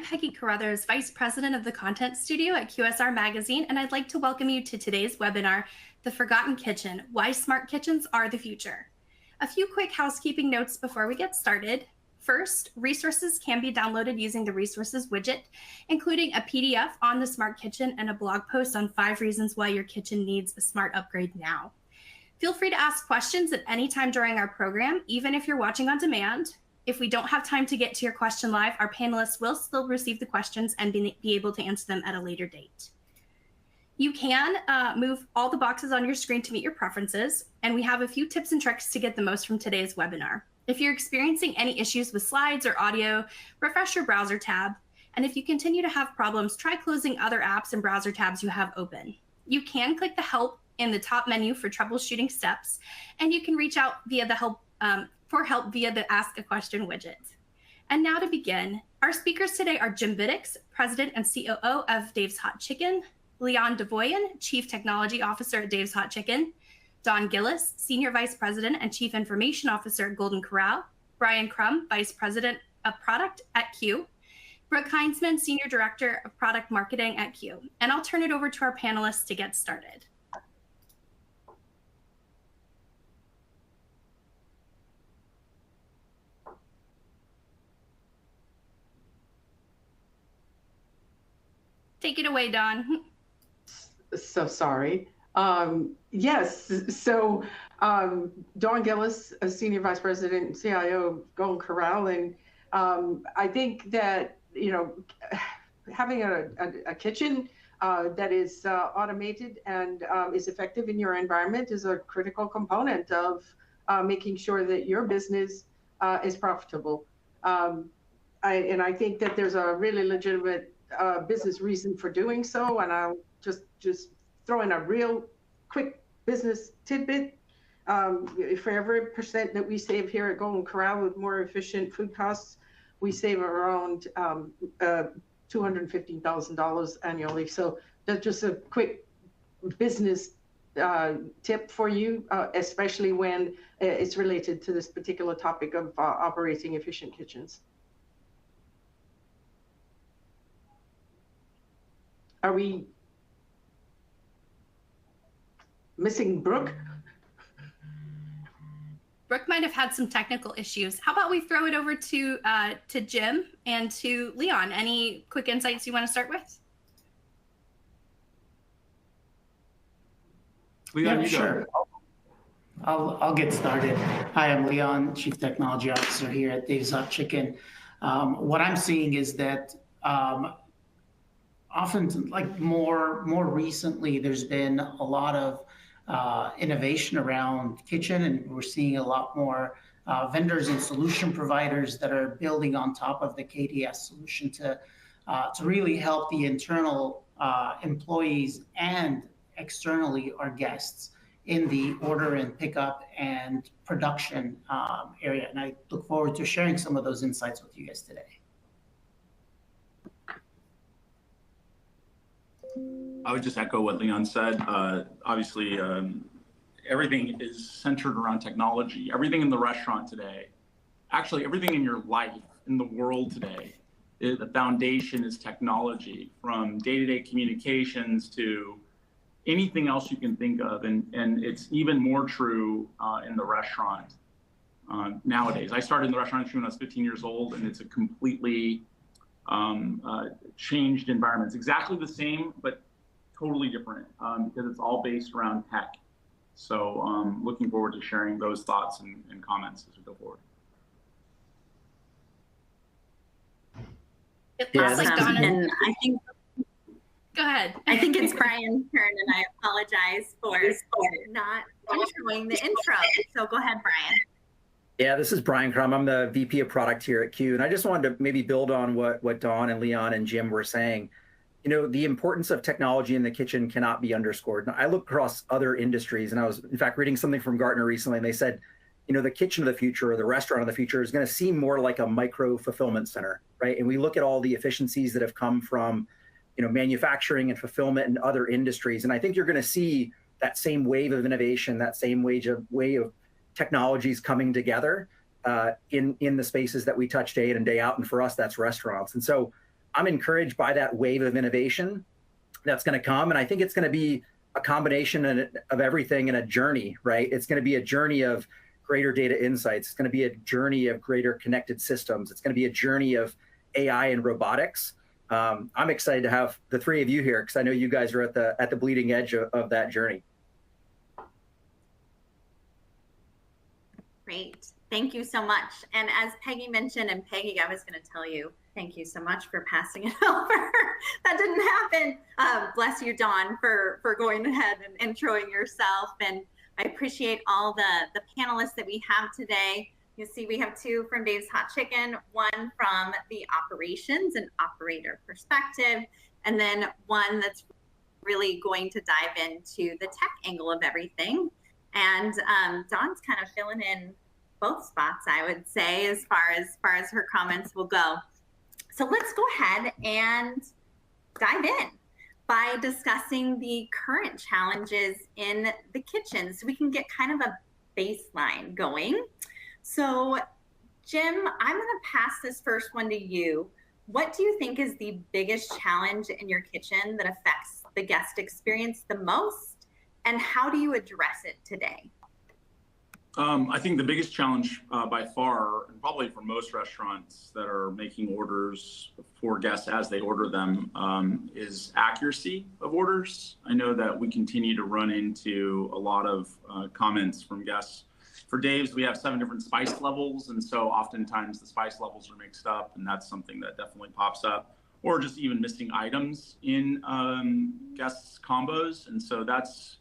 Peggy Carruthers, Vice President of the Content Studio at QSR Magazine, and I'd like to welcome you to today's webinar, The Forgotten Kitchen, Why Smart Kitchens Are the Future. A few quick housekeeping notes before we get started. First, resources can be downloaded using the resources widget, including a PDF on the smart kitchen and a blog post on 5 reasons why your kitchen needs a smart upgrade now. Feel free to ask questions at any time during our program, even if you're watching on demand. If we don't have time to get to your question live, our panelists will still receive the questions and be able to answer them at a later date. You can move all the boxes on your screen to meet your preferences, and we have a few tips and tricks to get the most from today's webinar. If you're experiencing any issues with slides or audio, refresh your browser tab. And if you continue to have problems, try closing other apps and browser tabs you have open. You can click the help in the top menu for troubleshooting steps, and you can reach out via the help via the Ask a Question widget. And now to begin, our speakers today are Jim Vidics, President and COO of Dave's Hot Chicken, Leon Devoyan, Chief Technology Officer at Dave's Hot Chicken, Don Gillis, Senior Vice President and Chief Information Officer at Golden Corral, Brian Crum, Vice President of Product at Q, Brooke Heinzman, Senior Director of Product Marketing at Q. And I'll turn it over to our panelists to get started. Take it away, Don. So sorry. Yes, so Dawn Gillis, a Senior Vice President and CIO of Golden Corral, and I think that, having a kitchen that is automated and is effective in your environment is a critical component of making sure that your business is profitable. And I think that there's a really legitimate business reason for doing so, and I'll just throw in a real quick business tidbit. For every percent that we save here at Golden Corral with more efficient food costs, we save around $215,000 annually. So that's just a quick business tip for you, especially when it's related to this particular topic of operating efficient kitchens. Are we missing Brooke? Brooke might have had some technical issues. How about we throw it over to Jim and to Leon? Any quick insights you want to start with? Leon, yeah, sure. I'll get started. Hi, I'm Leon, Chief Technology Officer here at Dave's Hot Chicken. What I'm seeing is that often, like more recently, there's been a lot of innovation around kitchen, and we're seeing a lot more vendors and solution providers that are building on top of the KDS solution to really help the internal employees and externally our guests in the order and pickup and production area. And I look forward to sharing some of those insights with you guys today. I would just echo what Leon said. Obviously, everything is centered around technology. Everything in the restaurant today, actually everything in your life, in the world today, the foundation is technology, from day-to-day communications to anything else you can think of. And it's even more true in the restaurant nowadays. I started in the restaurant industry when I was 15 years old, and it's a completely changed environment. It's exactly the same, but totally different because it's all based around tech. So looking forward to sharing those thoughts and comments as we go forward. Donna. And I think, go ahead. I think it's Brian's turn, and I apologize for not showing the intro. So go ahead, Brian. Yeah, this is Brian Crum. I'm the VP of Product here at Q, and I just wanted to maybe build on what Dawn and Leon and Jim were saying. The importance of technology in the kitchen cannot be underscored. And I look across other industries, and I was, in fact, reading something from Gartner recently, and they said, the kitchen of the future or the restaurant of the future is going to seem more like a micro fulfillment center, right? And we look at all the efficiencies that have come from, manufacturing and fulfillment and other industries. And I think you're going to see that same wave of innovation, that same way of technologies coming together in the spaces that we touch day in and day out. And for us, that's restaurants. And so I'm encouraged by that wave of innovation that's going to come. And I think it's going to be a combination of everything in a journey, right? It's going to be a journey of greater data insights. It's going to be a journey of greater connected systems. It's going to be a journey of AI and robotics. I'm excited to have the three of you here because I know you guys are at the bleeding edge of that journey. Great. Thank you so much. And as Peggy mentioned, and Peggy, I was going to tell you, thank you so much for passing it over. That didn't happen. Bless you, Dawn, for going ahead and introing yourself. And I appreciate all the panelists that we have today. You see, we have two from Dave's Hot Chicken, one from the operations and operator perspective, and then one that's really going to dive into the tech angle of everything. And Dawn's kind of filling in both spots, I would say, as far as her comments will go. So let's go ahead and dive in by discussing the current challenges in the kitchen so we can get kind of a baseline going. So Jim, I'm going to pass this first one to you. What do you think is the biggest challenge in your kitchen that affects the guest experience the most, and how do you address it today? I think the biggest challenge by far, and probably for most restaurants that are making orders for guests as they order them, is accuracy of orders. I know that we continue to run into a lot of comments from guests. For Dave's, we have 7 different spice levels, and so oftentimes the spice levels are mixed up, and that's something that definitely pops up. Or just even missing items in guests' combos, and so that's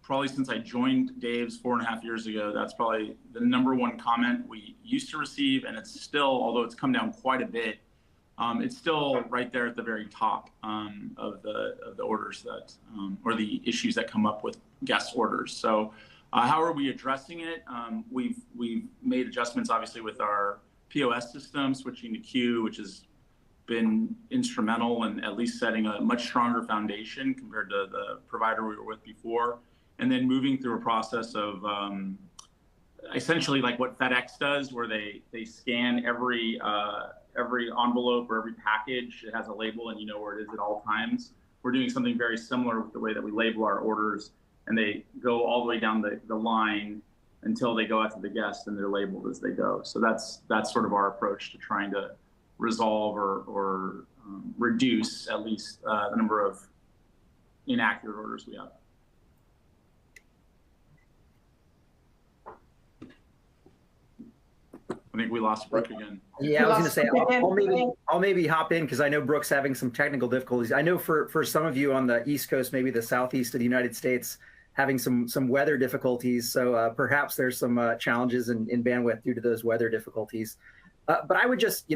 probably, since I joined Dave's 4.5 years ago, that's probably the #1 comment we used to receive, and it's still, although it's come down quite a bit, it's still right there at the very top of the orders that, or the issues that come up with guest orders. So how are we addressing it? We've made adjustments, obviously, with our POS system, switching to Q, which has been instrumental in at least setting a much stronger foundation compared to the provider we were with before. And then moving through a process of essentially like what FedEx does, where they scan every envelope or every package. It has a label and you know where it is at all times. We're doing something very similar with the way that we label our orders, and they go all the way down the line until they go out to the guest, and they're labeled as they go. So that's sort of our approach to trying to resolve or reduce at least the number of inaccurate orders we have. I think we lost Brooke again. Yeah, I was going to say, I'll maybe hop in because I know Brooke's having some technical difficulties. I know for some of you on the East Coast, maybe the Southeast of the United States, having some weather difficulties. So perhaps there's some challenges in bandwidth due to those weather difficulties. But I would just,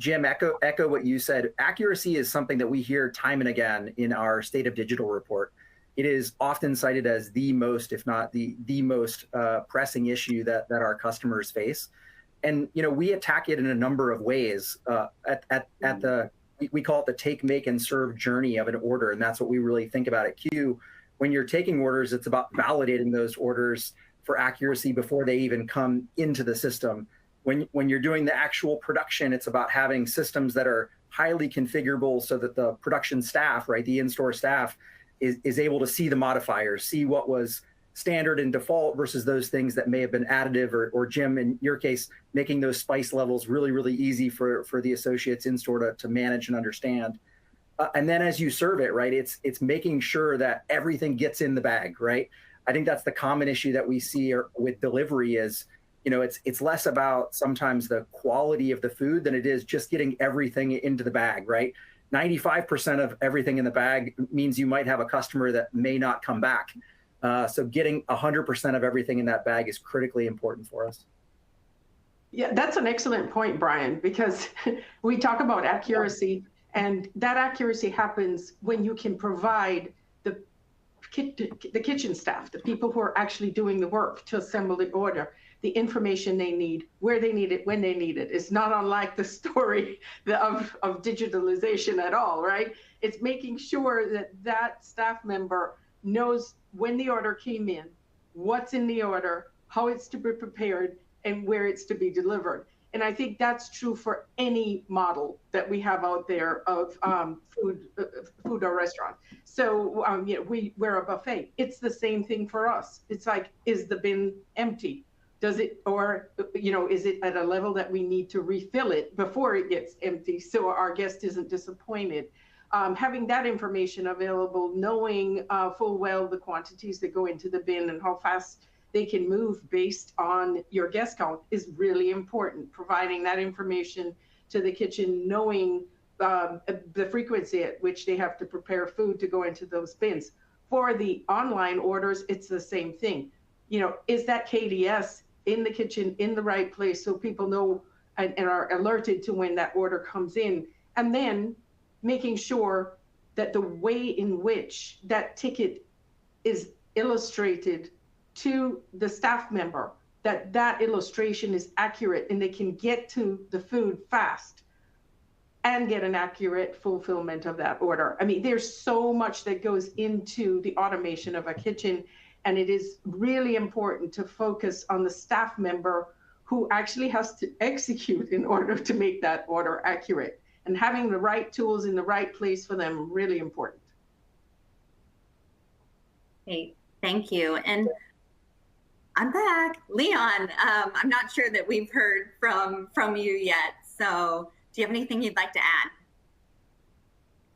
Jim, echo what you said. Accuracy is something that we hear time and again in our State of Digital report. It is often cited as the most, if not the most pressing issue that our customers face. And we attack it in a number of ways. We call it the take, make, and serve journey of an order, and that's what we really think about at Q. When you're taking orders, it's about validating those orders for accuracy before they even come into the system. When you're doing the actual production, it's about having systems that are highly configurable so that the production staff, right, the in-store staff, is able to see the modifiers, see what was standard and default versus those things that may have been additive, or Jim, in your case, making those spice levels really, really easy for the associates in store to manage and understand. And then as you serve it, right, it's making sure that everything gets in the bag, right? I think that's the common issue that we see with delivery is, it's less about sometimes the quality of the food than it is just getting everything into the bag, right? 95% of everything in the bag means you might have a customer that may not come back. So getting 100% of everything in that bag is critically important for us. Yeah, that's an excellent point, Brian, because we talk about accuracy, and that accuracy happens when you can provide the kitchen staff, the people who are actually doing the work to assemble the order, the information they need, where they need it, when they need it. It's not unlike the story of digitalization at all, right? It's making sure that staff member knows when the order came in, what's in the order, how it's to be prepared, and where it's to be delivered. And I think that's true for any model that we have out there of food or restaurant. So we're a buffet. It's the same thing for us. It's like, is the bin empty? Does it, or is it at a level that we need to refill it before it gets empty so our guest isn't disappointed? Having that information available, knowing full well the quantities that go into the bin and how fast they can move based on your guest count is really important. Providing that information to the kitchen, knowing the frequency at which they have to prepare food to go into those bins. For the online orders, it's the same thing. Is that KDS in the kitchen in the right place so people know and are alerted to when that order comes in? And then making sure that the way in which that ticket is illustrated to the staff member, that illustration is accurate and they can get to the food fast and get an accurate fulfillment of that order. I mean, there's so much that goes into the automation of a kitchen, and it is really important to focus on the staff member who actually has to execute in order to make that order accurate. And having the right tools in the right place for them, really important. Hey, thank you. And I'm back. Leon, I'm not sure that we've heard from you yet. So do you have anything you'd like to add?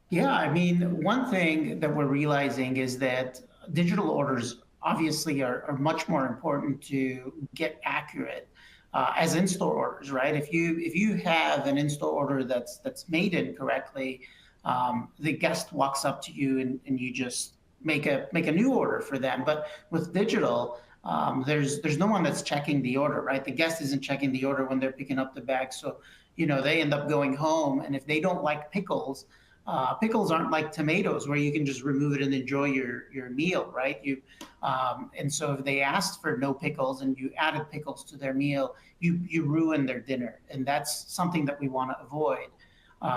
Yeah, I mean, one thing that we're realizing is that digital orders obviously are much more important to get accurate as in-store orders, right? If you have an in-store order that's made incorrectly, the guest walks up to you and you just make a new order for them. But with digital, there's no one that's checking the order, right? The guest isn't checking the order when they're picking up the bag. So, they end up going home, and if they don't like pickles, pickles aren't like tomatoes where you can just remove it and enjoy your meal, right? And so if they asked for no pickles and you added pickles to their meal, you ruin their dinner, and that's something that we want to avoid.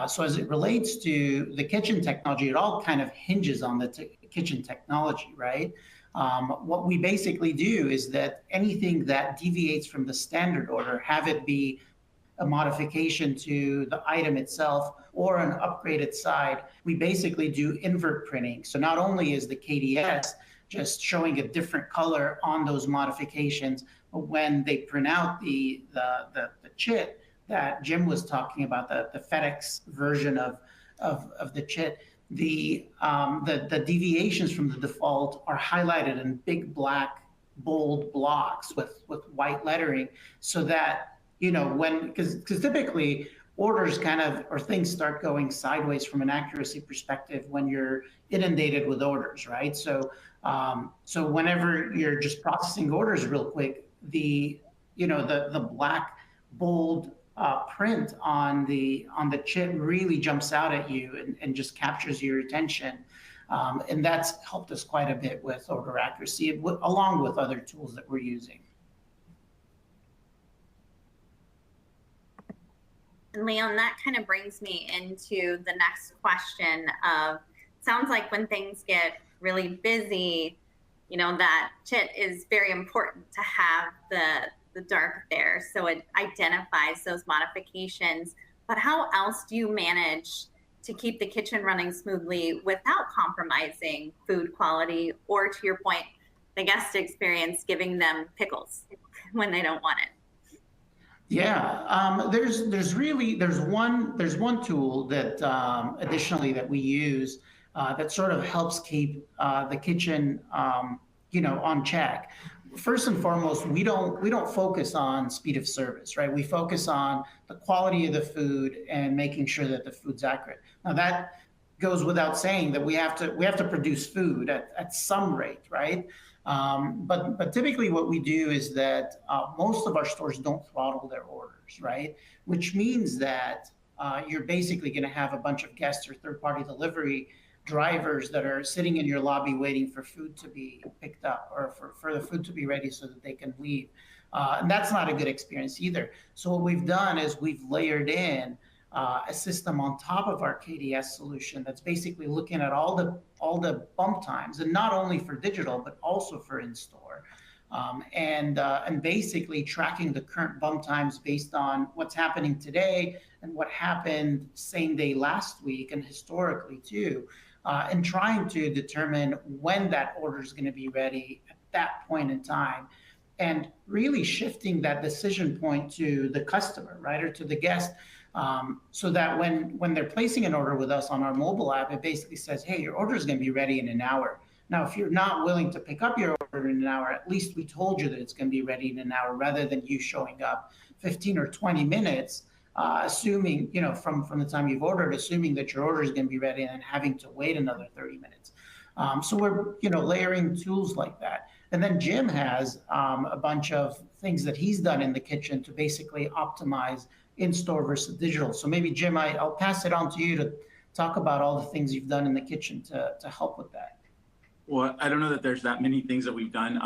So as it relates to the kitchen technology, it all kind of hinges on the kitchen technology, right? What we basically do is that anything that deviates from the standard order, have it be a modification to the item itself or an upgraded side, we basically do invert printing. So not only is the KDS just showing a different color on those modifications, but when they print out the chit that Jim was talking about, the FedEx version of the chit, the deviations from the default are highlighted in big black bold blocks with white lettering, so that because typically orders or things start going sideways from an accuracy perspective when you're inundated with orders, right? So whenever you're just processing orders real quick, the black bold print on the chit really jumps out at you and just captures your attention. And that's helped us quite a bit with order accuracy, along with other tools that we're using. And Leon, that kind of brings me into the next question of, sounds like when things get really busy, that chit is very important to have the dark there, so it identifies those modifications. But how else do you manage to keep the kitchen running smoothly without compromising food quality, or, to your point, the guest experience, giving them pickles when they don't want it? Yeah, there's one tool that additionally that we use that sort of helps keep the kitchen on check. First and foremost, we don't focus on speed of service, right? We focus on the quality of the food and making sure that the food's accurate. Now that goes without saying that we have to produce food at some rate, right? But typically what we do is that most of our stores don't throttle their orders, right? Which means that you're basically going to have a bunch of guests or third-party delivery drivers that are sitting in your lobby waiting for food to be picked up, or for the food to be ready so that they can leave. And that's not a good experience either. So what we've done is we've layered in a system on top of our KDS solution that's basically looking at all the bump times, and not only for digital, but also for in-store. and basically tracking the current bump times based on what's happening today and what happened same day last week and historically too, and trying to determine when that order is going to be ready at that point in time, and really shifting that decision point to the customer, right, or to the guest, so that when they're placing an order with us on our mobile app, it basically says, hey, your order is going to be ready in an hour. Now, if you're not willing to pick up your order in an hour, at least we told you that it's going to be ready in an hour, rather than you showing up 15 or 20 minutes, assuming, from the time you've ordered, assuming that your order is going to be ready and then having to wait another 30 minutes. So we're, layering tools like that. And then Jim has a bunch of things that he's done in the kitchen to basically optimize in-store versus digital. So maybe, Jim, I'll pass it on to you to talk about all the things you've done in the kitchen to help with that. Well, I don't know that there's that many things that we've done,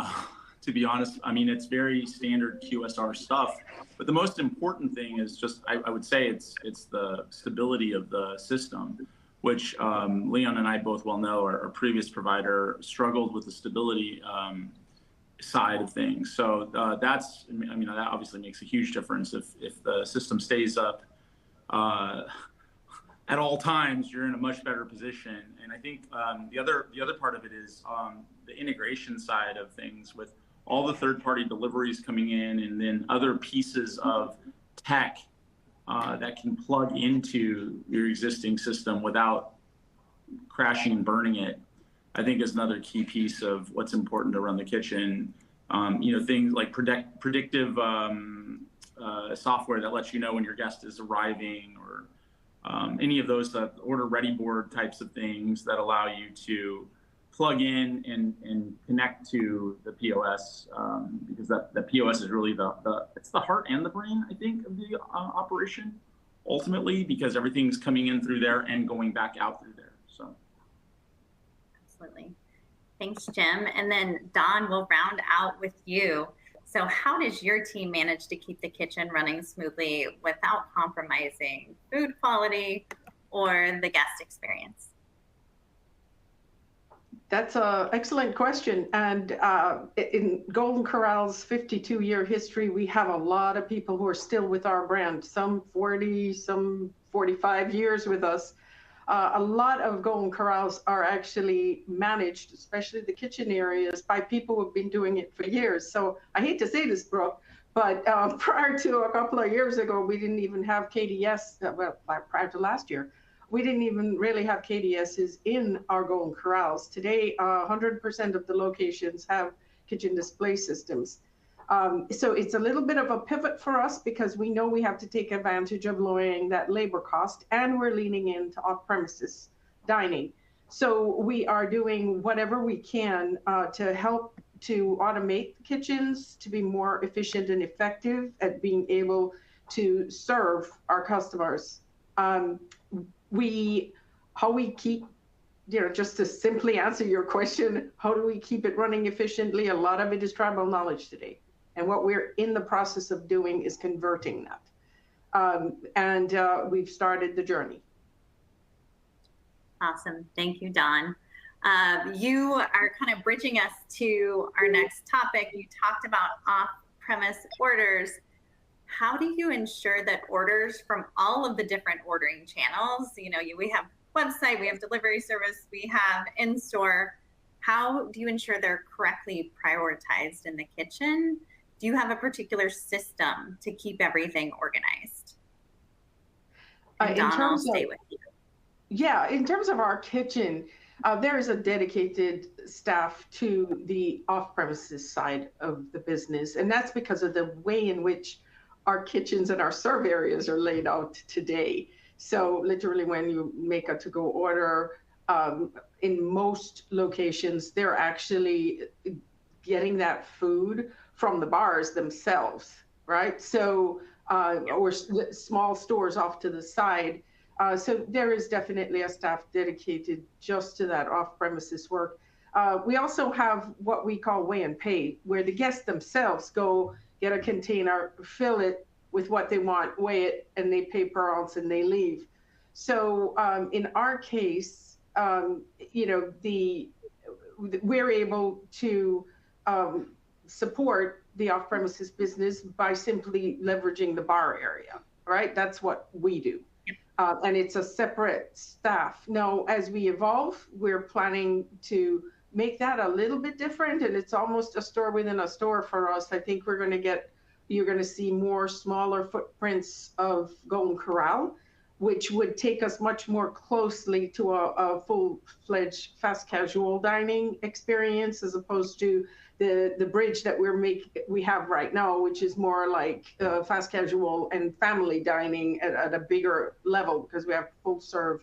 to be honest. I mean, it's very standard QSR stuff. But the most important thing is just, I would say it's the stability of the system, which Leon and I both well know. Our previous provider struggled with the stability side of things. So that obviously makes a huge difference. If the system stays up at all times, you're in a much better position. And I think the other part of it is the integration side of things, with all the third-party deliveries coming in, and then other pieces of tech that can plug into your existing system without crashing and burning it, I think is another key piece of what's important to run the kitchen. Things like predictive software that lets you know when your guest is arriving, or any of those order ready board types of things that allow you to plug in and connect to the POS, because the POS is really it's the heart and the brain, I think, of the operation ultimately, because everything's coming in through there and going back out through there. So absolutely. Thanks, Jim. And then Don, we'll round out with you. So how does your team manage to keep the kitchen running smoothly without compromising food quality or the guest experience? That's an excellent question. And in Golden Corral's 52-year history, we have a lot of people who are still with our brand, some 40, some 45 years with us. A lot of Golden Corrals are actually managed, especially the kitchen areas, by people who have been doing it for years. So I hate to say this, Brooke, but prior to a couple of years ago, we didn't even have KDS, prior to last year, we didn't even really have KDSs in our Golden Corrals. Today, 100% of the locations have kitchen display systems. So it's a little bit of a pivot for us, because we know we have to take advantage of lowering that labor cost, and we're leaning into off-premises dining. So we are doing whatever we can to help to automate the kitchens, to be more efficient and effective at being able to serve our customers. How we keep, just to simply answer your question, how do we keep it running efficiently? A lot of it is tribal knowledge today. And what we're in the process of doing is converting that. We've started the journey. Awesome. Thank you, Don. You are kind of bridging us to our next topic. You talked about off-premise orders. How do you ensure that orders from all of the different ordering channels, we have website, we have delivery service, we have in-store. How do you ensure they're correctly prioritized in the kitchen? Do you have a particular system to keep everything organized? And Don, I'll stay with you. Yeah, in terms of our kitchen, there is a dedicated staff to the off-premises side of the business. And that's because of the way in which our kitchens and our serve areas are laid out today. So literally, when you make a to-go order, in most locations, they're actually getting that food from the bars themselves, right? So, or small stores off to the side. So there is definitely a staff dedicated just to that off-premises work. We also have what we call weigh and pay, where the guests themselves go get a container, fill it with what they want, weigh it, and they pay per ounce and they leave. So in our case, we're able to support the off-premises business by simply leveraging the bar area, right? That's what we do. And it's a separate staff. Now, as we evolve, we're planning to make that a little bit different, and it's almost a store within a store for us. I think you're going to see more smaller footprints of Golden Corral, which would take us much more closely to a full-fledged fast casual dining experience, as opposed to the bridge that we have right now, which is more like fast casual and family dining at a bigger level, because we have full serve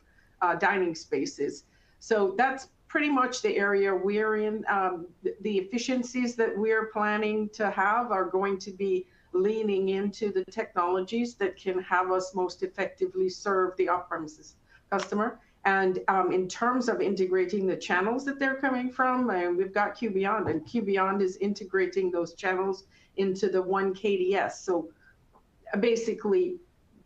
dining spaces. So that's pretty much the area we're in. The efficiencies that we're planning to have are going to be leaning into the technologies that can have us most effectively serve the off-premises customer. And in terms of integrating the channels that they're coming from, we've got Q Beyond, and Q Beyond is integrating those channels into the one KDS. So basically,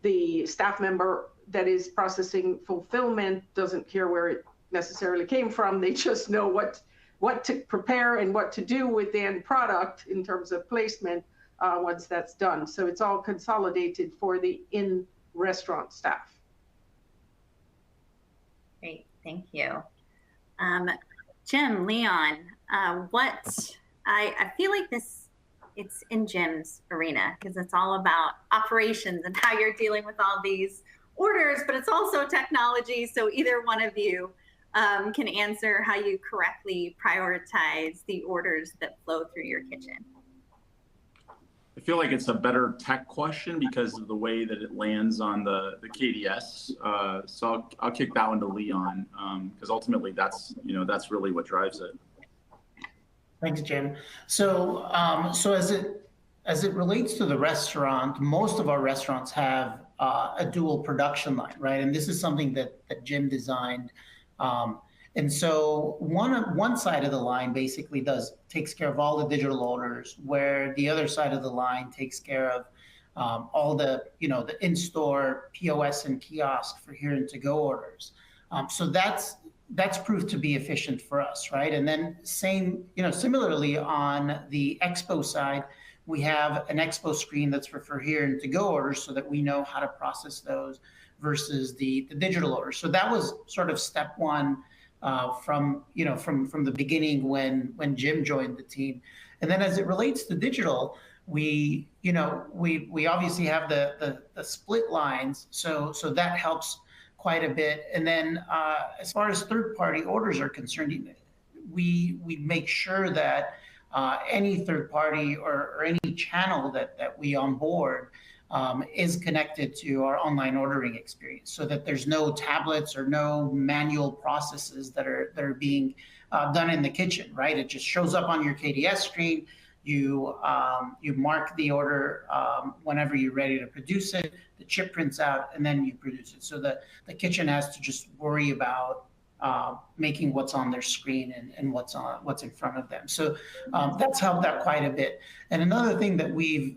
the staff member that is processing fulfillment doesn't care where it necessarily came from. They just know what to prepare and what to do with the end product in terms of placement once that's done. So it's all consolidated for the in-restaurant staff. Great, thank you. Jim, Leon, I feel like it's in Jim's arena, because it's all about operations and how you're dealing with all these orders, but it's also technology. So either one of you can answer how you correctly prioritize the orders that flow through your kitchen. I feel like it's a better tech question because of the way that it lands on the KDS. So I'll kick that one to Leon, because ultimately that's really what drives it. Thanks, Jim. So as it relates to the restaurant, most of our restaurants have a dual production line, right? And this is something that Jim designed. And so one side of the line basically takes care of all the digital orders, where the other side of the line takes care of all the in-store POS and kiosk for here and to-go orders. So that's proved to be efficient for us, right? And then similarly on the expo side, we have an expo screen that's for here and to-go orders, so that we know how to process those versus the digital orders. So that was sort of step one. From the beginning when Jim joined the team. And then as it relates to digital, we obviously have the split lines, so that helps quite a bit. And then as far as third-party orders are concerned, we make sure that any third party or any channel that we onboard is connected to our online ordering experience, so that there's no tablets or no manual processes that are being done in the kitchen, right? It just shows up on your KDS screen. You mark the order whenever you're ready to produce it. The chip prints out, and then you produce it. So the kitchen has to just worry about making what's on their screen and what's in front of them. So that's helped out quite a bit. And another thing that we've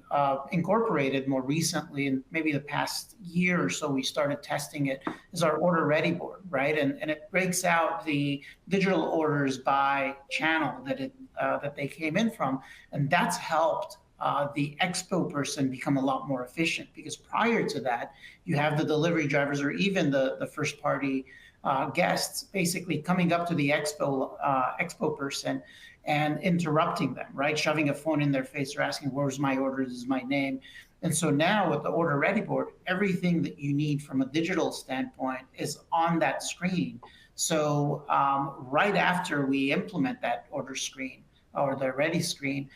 incorporated more recently, and maybe the past year or so, we started testing it, is our order ready board, right? And it breaks out the digital orders by channel that they came in from, and that's helped the expo person become a lot more efficient, because prior to that, you have the delivery drivers or even the first party guests basically coming up to the expo person and interrupting them, right? Shoving a phone in their face or asking, where's my order? This is my name. And so now with the order ready board, everything that you need from a digital standpoint is on that screen. So right after we implement that order screen or the ready screen,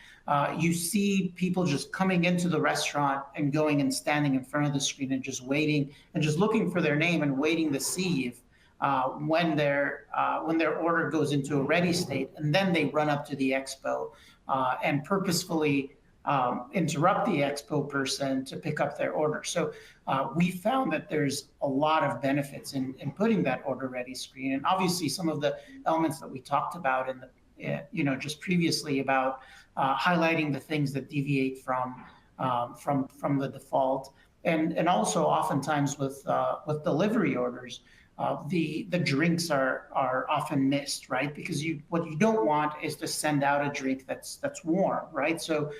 you see people just coming into the restaurant and going and standing in front of the screen and just waiting and just looking for their name and waiting to see if when their order goes into a ready state, and then they run up to the expo and purposefully interrupt the expo person to pick up their order. So we found that there's a lot of benefits in putting that order ready screen, and obviously some of the elements that we talked about in the just previously about highlighting the things that deviate from the default, and also oftentimes with delivery orders. the drinks are often missed, right? Because what you don't want is to send out a drink that's warm, right? So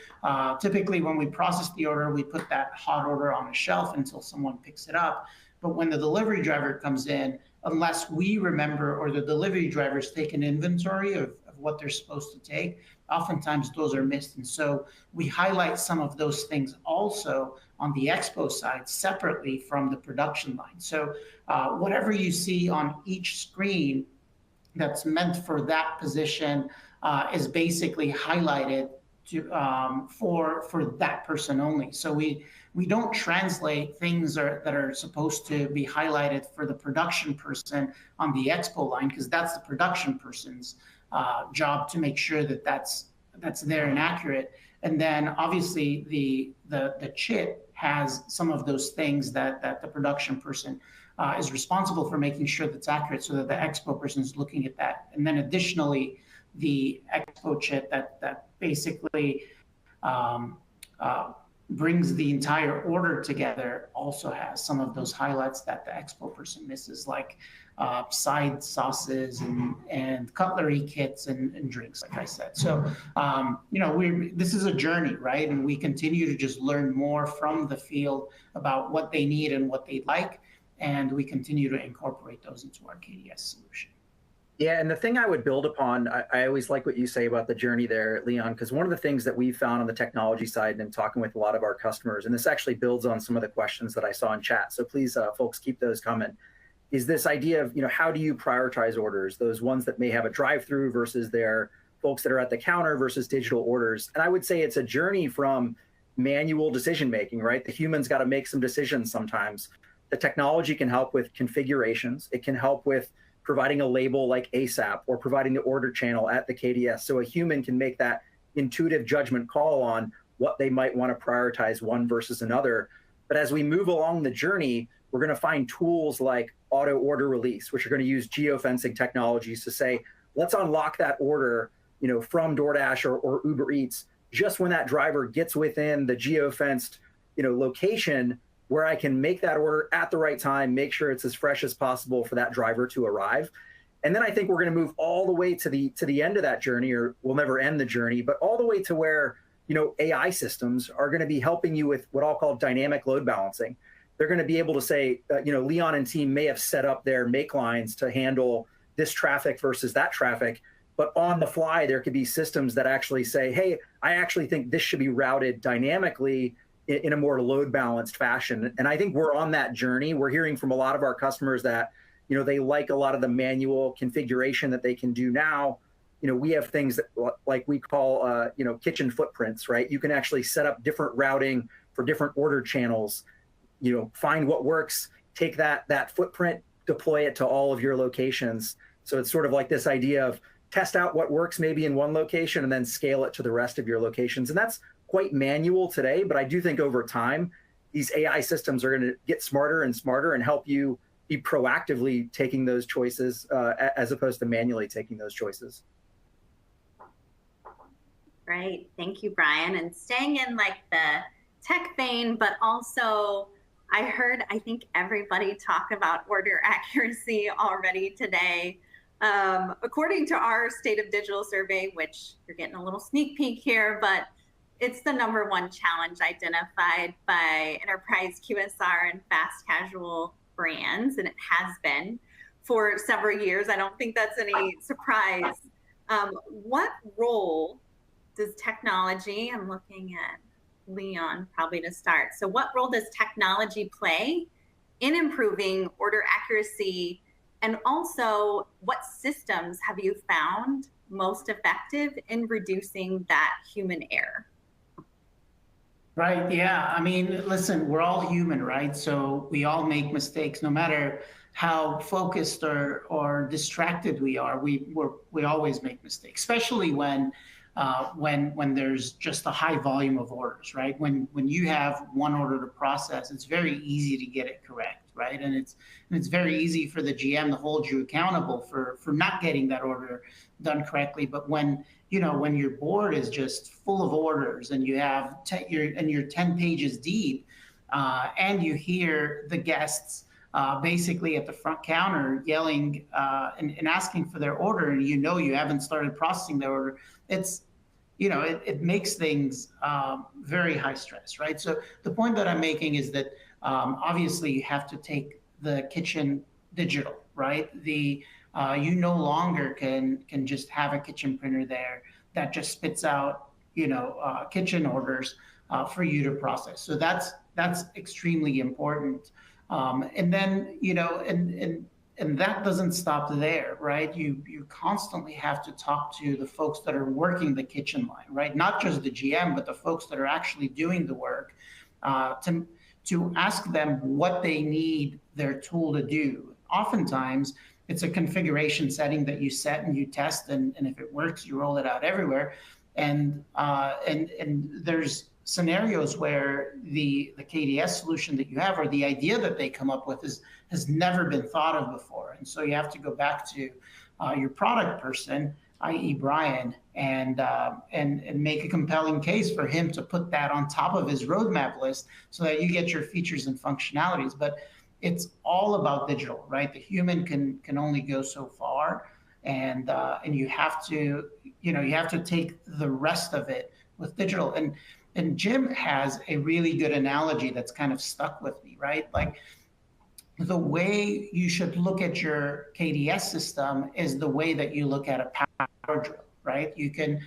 typically when we process the order, we put that hot order on a shelf until someone picks it up. But when the delivery driver comes in, unless we remember or the delivery drivers take an inventory of what they're supposed to take, oftentimes those are missed. And so we highlight some of those things also on the expo side separately from the production line. So whatever you see on each screen that's meant for that position is basically highlighted to, for that person only. So we don't translate things that are supposed to be highlighted for the production person on the expo line, because that's the production person's job to make sure that that's there and accurate. And then obviously the chit has some of those things that the production person is responsible for making sure that's accurate, so that the expo person is looking at that. And then additionally, the expo chit that basically brings the entire order together also has some of those highlights that the expo person misses, like side sauces and cutlery kits and drinks, like I said. So, this is a journey, right? And we continue to just learn more from the field about what they need and what they like. And we continue to incorporate those into our KDS solution. Yeah, and the thing I would build upon, I always like what you say about the journey there, Leon, because one of the things that we've found on the technology side and in talking with a lot of our customers, and this actually builds on some of the questions that I saw in chat, so please, folks, keep those coming, is this idea of, how do you prioritize orders, those ones that may have a drive-through versus their folks that are at the counter versus digital orders. And I would say it's a journey from manual decision-making, right? The human's got to make some decisions sometimes. The technology can help with configurations. It can help with providing a label like ASAP or providing the order channel at the KDS. So a human can make that intuitive judgment call on what they might want to prioritize one versus another. But as we move along the journey, we're going to find tools like auto order release, which are going to use geofencing technologies to say, let's unlock that order, from DoorDash or Uber Eats, just when that driver gets within the geofenced, location, where I can make that order at the right time, make sure it's as fresh as possible for that driver to arrive. And then I think we're going to move all the way to the end of that journey, or we'll never end the journey, but all the way to where, AI systems are going to be helping you with what I'll call dynamic load balancing. They're going to be able to say, Leon and team may have set up their make lines to handle this traffic versus that traffic, but on the fly, there could be systems that actually say, hey, I actually think this should be routed dynamically in a more load balanced fashion. And I think we're on that journey. We're hearing from a lot of our customers that, they like a lot of the manual configuration that they can do now. We have things that like we call, kitchen footprints, right? You can actually set up different routing for different order channels, find what works, take that footprint, deploy it to all of your locations. So it's sort of like this idea of test out what works maybe in one location and then scale it to the rest of your locations. And that's quite manual today, but I do think over time, these AI systems are going to get smarter and smarter and help you be proactively taking those choices as opposed to manually taking those choices. Great, thank you, Brian. And staying in like the tech vein, but also I think everybody talk about order accuracy already today. According to our State of Digital survey, which you're getting a little sneak peek here, but it's the #1 challenge identified by enterprise QSR and fast casual brands, and it has been for several years. I don't think that's any surprise. What role does technology, I'm looking at Leon probably to start. So what role does technology play in improving order accuracy? And also, what systems have you found most effective in reducing that human error? Right. Yeah. I mean, listen, we're all human, right? So we all make mistakes, no matter how focused or distracted we are. We always make mistakes, especially when there's just a high volume of orders, right? When you have one order to process, it's very easy to get it correct, right? And it's very easy for the GM to hold you accountable for not getting that order done correctly. But when your board is just full of orders and you have you're 10 pages deep, and you hear the guests basically at the front counter yelling and asking for their order, and you haven't started processing their order. It's it makes things very high stress, right? So the point that I'm making is that obviously you have to take the kitchen digital, right? You no longer can just have a kitchen printer there that just spits out kitchen orders for you to process. So that's extremely important. And then and that doesn't stop there, right? You constantly have to talk to the folks that are working the kitchen line, right? Not just the GM, but the folks that are actually doing the work, to ask them what they need their tool to do. Oftentimes, it's a configuration setting that you set and you test, and if it works, you roll it out everywhere. And there's scenarios where the KDS solution that you have, or the idea that they come up with, has never been thought of before. And so you have to go back to your product person, i.e. Brian, and make a compelling case for him to put that on top of his roadmap list so that you get your features and functionalities. But it's all about digital, right? The human can only go so far, and you have to take the rest of it with digital. And Jim has a really good analogy that's kind of stuck with me, right? Like, the way you should look at your KDS system is the way that you look at a power drill, right? You can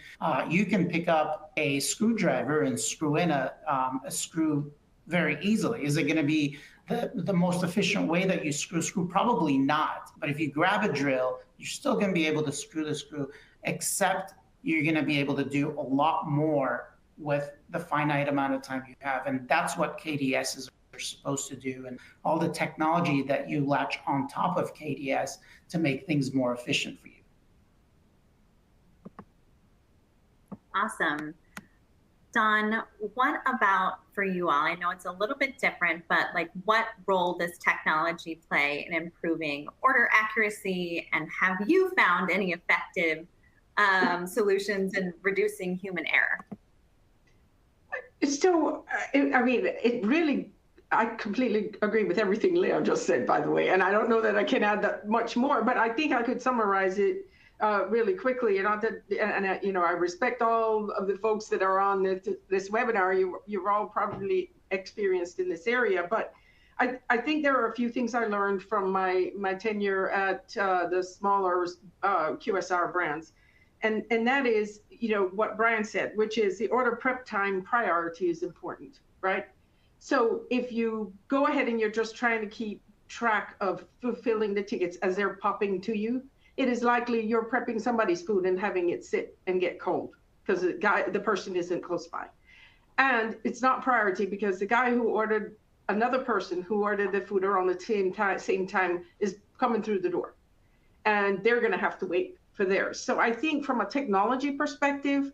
pick up a screwdriver and screw in a screw very easily. Is it going to be the most efficient way that you screw? Probably not. But if you grab a drill, you're still going to be able to screw the screw, except you're going to be able to do a lot more with the finite amount of time you have. And that's what KDS are supposed to do, and all the technology that you latch on top of KDS to make things more efficient for you. Awesome. Don, what about for you all? I know it's a little bit different, but like, what role does technology play in improving order accuracy, and have you found any effective solutions in reducing human error? So, I completely agree with everything Leo just said, by the way, and I don't know that I can add that much more, but I think I could summarize it really quickly. And I respect all of the folks that are on this webinar. You're all probably experienced in this area, but I think there are a few things I learned from my tenure at the smaller QSR brands. And that is, what Brian said, which is the order prep time priority is important, right? So if you go ahead and you're just trying to keep track of fulfilling the tickets as they're popping to you, it is likely you're prepping somebody's food and having it sit and get cold because the person isn't close by. And it's not priority because the guy who ordered, another person who ordered the food around the same time is coming through the door, and they're going to have to wait for theirs. So I think from a technology perspective,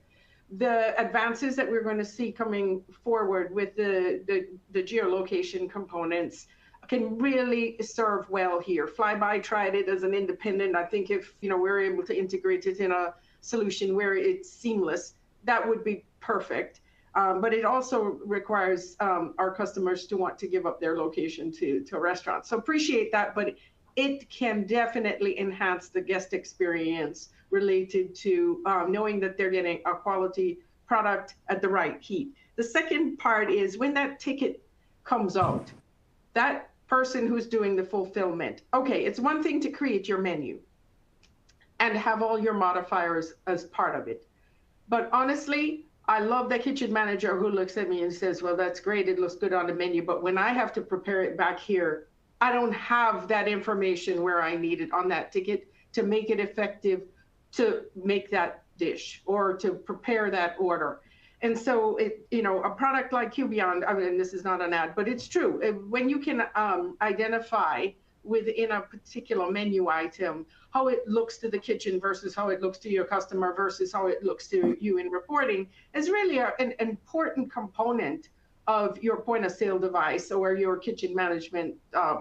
the advances that we're going to see coming forward with the geolocation components can really serve well here. Flyby tried it as an independent. I think if we're able to integrate it in a solution where it's seamless, that would be perfect. But it also requires our customers to want to give up their location to a restaurant. So appreciate that, but it can definitely enhance the guest experience related to knowing that they're getting a quality product at the right heat. The second part is when that ticket comes out, that person who's doing the fulfillment, okay, it's one thing to create your menu and have all your modifiers as part of it. But honestly, I love the kitchen manager who looks at me and says, well, that's great, it looks good on the menu, but when I have to prepare it back here, I don't have that information where I need it on that ticket to make it effective to make that dish or to prepare that order. And so a product like QBeyond, I mean, this is not an ad, but it's true. When you can identify within a particular menu item how it looks to the kitchen versus how it looks to your customer versus how it looks to you in reporting, is really an important component of your point of sale device or your kitchen management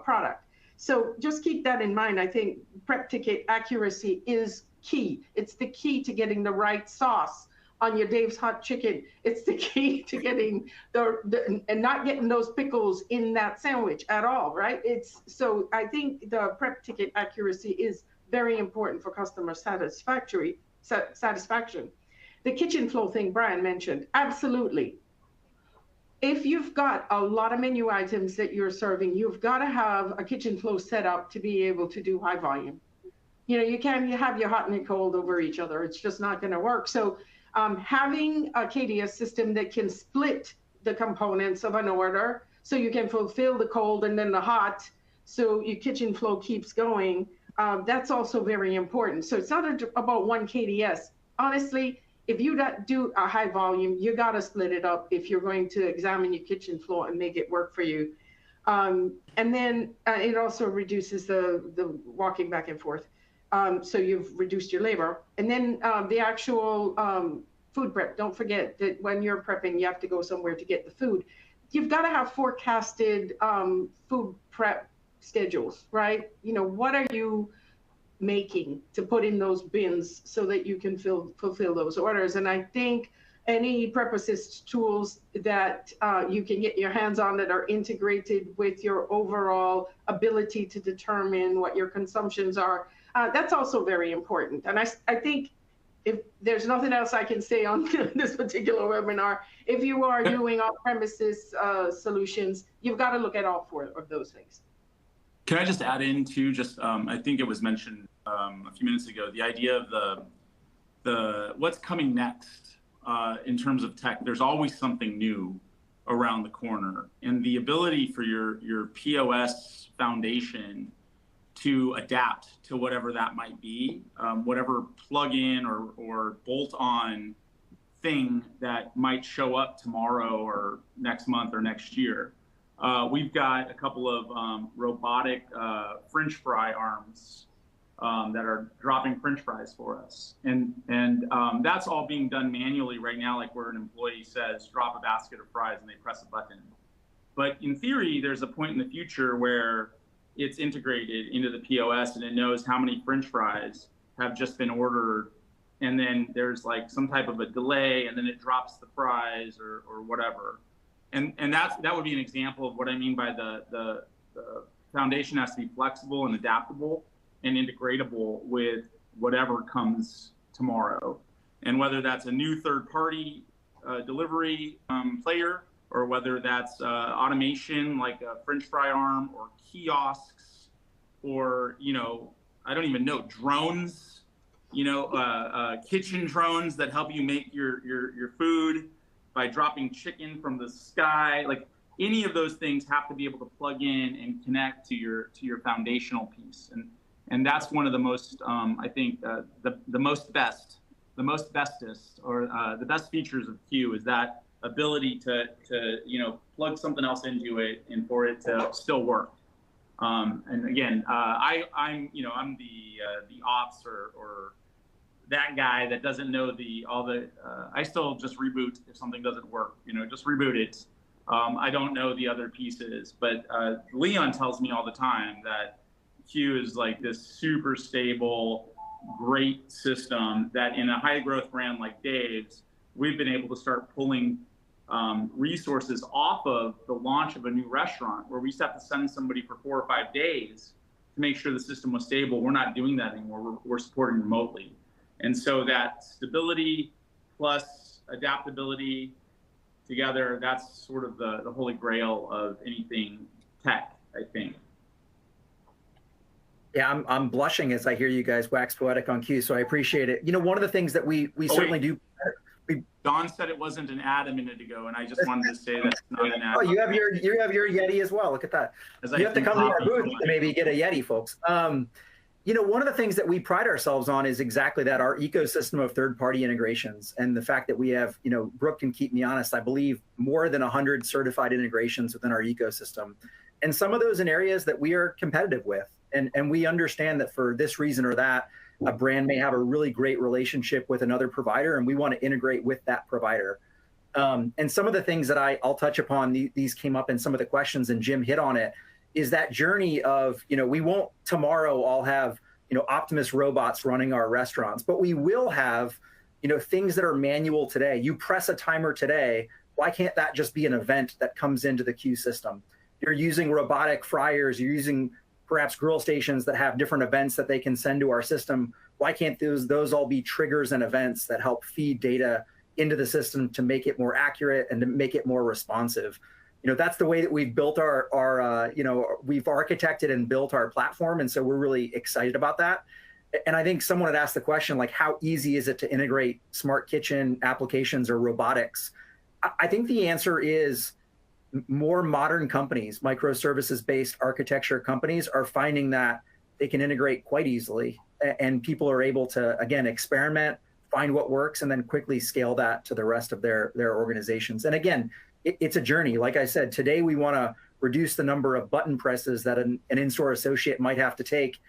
product. So just keep that in mind. I think prep ticket accuracy is key. It's the key to getting the right sauce on your Dave's Hot Chicken. It's the key to getting and not getting those pickles in that sandwich at all, right? So I think the prep ticket accuracy is very important for customer satisfaction. The kitchen flow thing Brian mentioned, absolutely. If you've got a lot of menu items that you're serving, you've got to have a kitchen flow set up to be able to do high volume. You can't have your hot and your cold over each other. It's just not going to work. So having a KDS system that can split the components of an order so you can fulfill the cold and then the hot, so your kitchen flow keeps going, that's also very important. So it's not about one KDS. Honestly, if you do a high volume, you got to split it up if you're going to examine your kitchen floor and make it work for you. And then it also reduces the walking back and forth. So you've reduced your labor. And then the actual food prep. Don't forget that when you're prepping, you have to go somewhere to get the food. You've got to have forecasted food prep schedules, right? What are you making to put in those bins so that you can fulfill those orders? And I think any prep assist tools that you can get your hands on that are integrated with your overall ability to determine what your consumptions are, that's also very important. And I think if there's nothing else I can say on this particular webinar, if you are doing off-premises solutions, you've got to look at all four of those things. Can I just add in too, I think it was mentioned a few minutes ago, the idea of the what's coming next in terms of tech. There's always something new around the corner, and the ability for your POS foundation to adapt to whatever that might be, whatever plug-in or bolt-on thing that might show up tomorrow or next month or next year. We've got a couple of robotic French fry arms that are dropping French fries for us. And that's all being done manually right now, like where an employee says, drop a basket of fries and they press a button. But in theory, there's a point in the future where it's integrated into the POS and it knows how many French fries have just been ordered. And then there's like some type of a delay and then it drops the fries or whatever. And that would be an example of what I mean by the foundation has to be flexible and adaptable and integratable with whatever comes tomorrow. And whether that's a new third-party delivery player, or whether that's automation like a French fry arm or kiosks, or, I don't even know, drones, kitchen drones that help you make your food by dropping chicken from the sky. Like any of those things have to be able to plug in and connect to your foundational piece. And that's one of the most, I think, the bestest, or the best features of Q is that ability to plug something else into it and for it to still work. And again, I'm the ops or that guy that doesn't know I still just reboot if something doesn't work, just reboot it. I don't know the other pieces, but Leon tells me all the time that Q is like this super stable, great system that in a high growth brand like Dave's, we've been able to start pulling resources off of the launch of a new restaurant where we used to have to send somebody for 4 or 5 days to make sure the system was stable. We're not doing that anymore. We're supporting remotely. And so that stability plus adaptability together, that's sort of the holy grail of anything tech, I think. Yeah, I'm blushing as I hear you guys wax poetic on Q, so I appreciate it. One of the things that we certainly do. Don said it wasn't an ad a minute ago, and I just wanted to say that's not an ad. Oh, you have your Yeti as well. Look at that. You have to come to our booth to maybe get a Yeti, folks. One of the things that we pride ourselves on is exactly that, our ecosystem of third-party integrations, and the fact that we have, Brooke can keep me honest, I believe more than 100 certified integrations within our ecosystem. And some of those in areas that we are competitive with. And we understand that for this reason or that, a brand may have a really great relationship with another provider, and we want to integrate with that provider. And some of the things that I'll touch upon, these came up in some of the questions, and Jim hit on it, is that journey of, we won't tomorrow all have, Optimus robots running our restaurants, but we will have things that are manual today. You press a timer today, why can't that just be an event that comes into the queue system? You're using robotic fryers, you're using perhaps grill stations that have different events that they can send to our system. Why can't those all be triggers and events that help feed data into the system to make it more accurate and to make it more responsive? That's the way that we've built we've architected and built our platform. And so we're really excited about that. And I think someone had asked the question, like, how easy is it to integrate smart kitchen applications or robotics? I think the answer is more modern companies, microservices-based architecture companies, are finding that they can integrate quite easily. And people are able to, again, experiment, find what works, and then quickly scale that to the rest of their organizations. And again, it's a journey. Like I said, today we want to reduce the number of button presses that an in-store associate might have to take.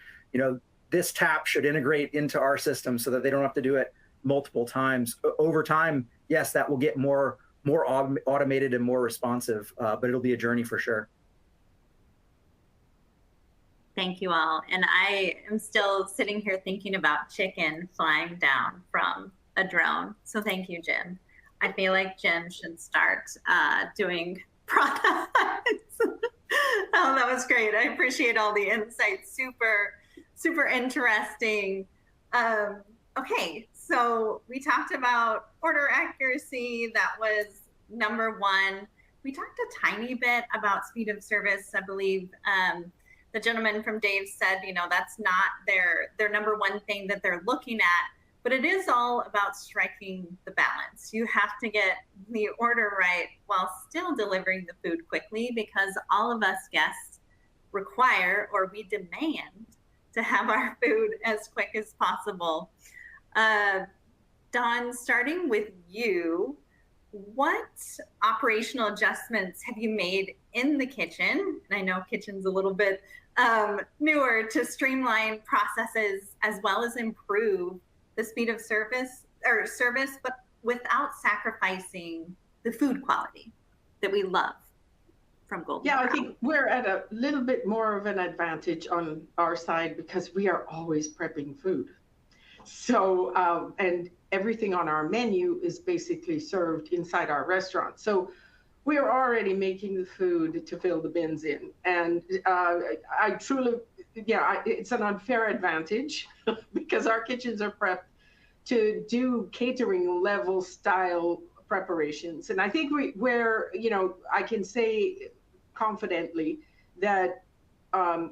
This tap should integrate into our system so that they don't have to do it multiple times. Over time, yes, that will get more automated and more responsive, but it'll be a journey for sure. Thank you all. And I am still sitting here thinking about chicken flying down from a drone. So thank you, Jim. I feel like Jim should start doing products. Oh, that was great. I appreciate all the insights. Super interesting. Okay, so we talked about order accuracy. That was number one. We talked a tiny bit about speed of service. I believe the gentleman from Dave said, that's not their number one thing that they're looking at, but it is all about striking the balance. You have to get the order right while still delivering the food quickly, because all of us guests require, or we demand, to have our food as quick as possible. Dawn, starting with you, what operational adjustments have you made in the kitchen? And I know kitchen's a little bit newer, to streamline processes as well as improve the speed of service, but without sacrificing the food quality that we love from Golden Yeah, Corral. I think we're at a little bit more of an advantage on our side because we are always prepping food. So, and everything on our menu is basically served inside our restaurant. So we're already making the food to fill the bins in. And I truly, it's an unfair advantage because our kitchens are prepped to do catering level style preparations. And I think we're, I can say confidently that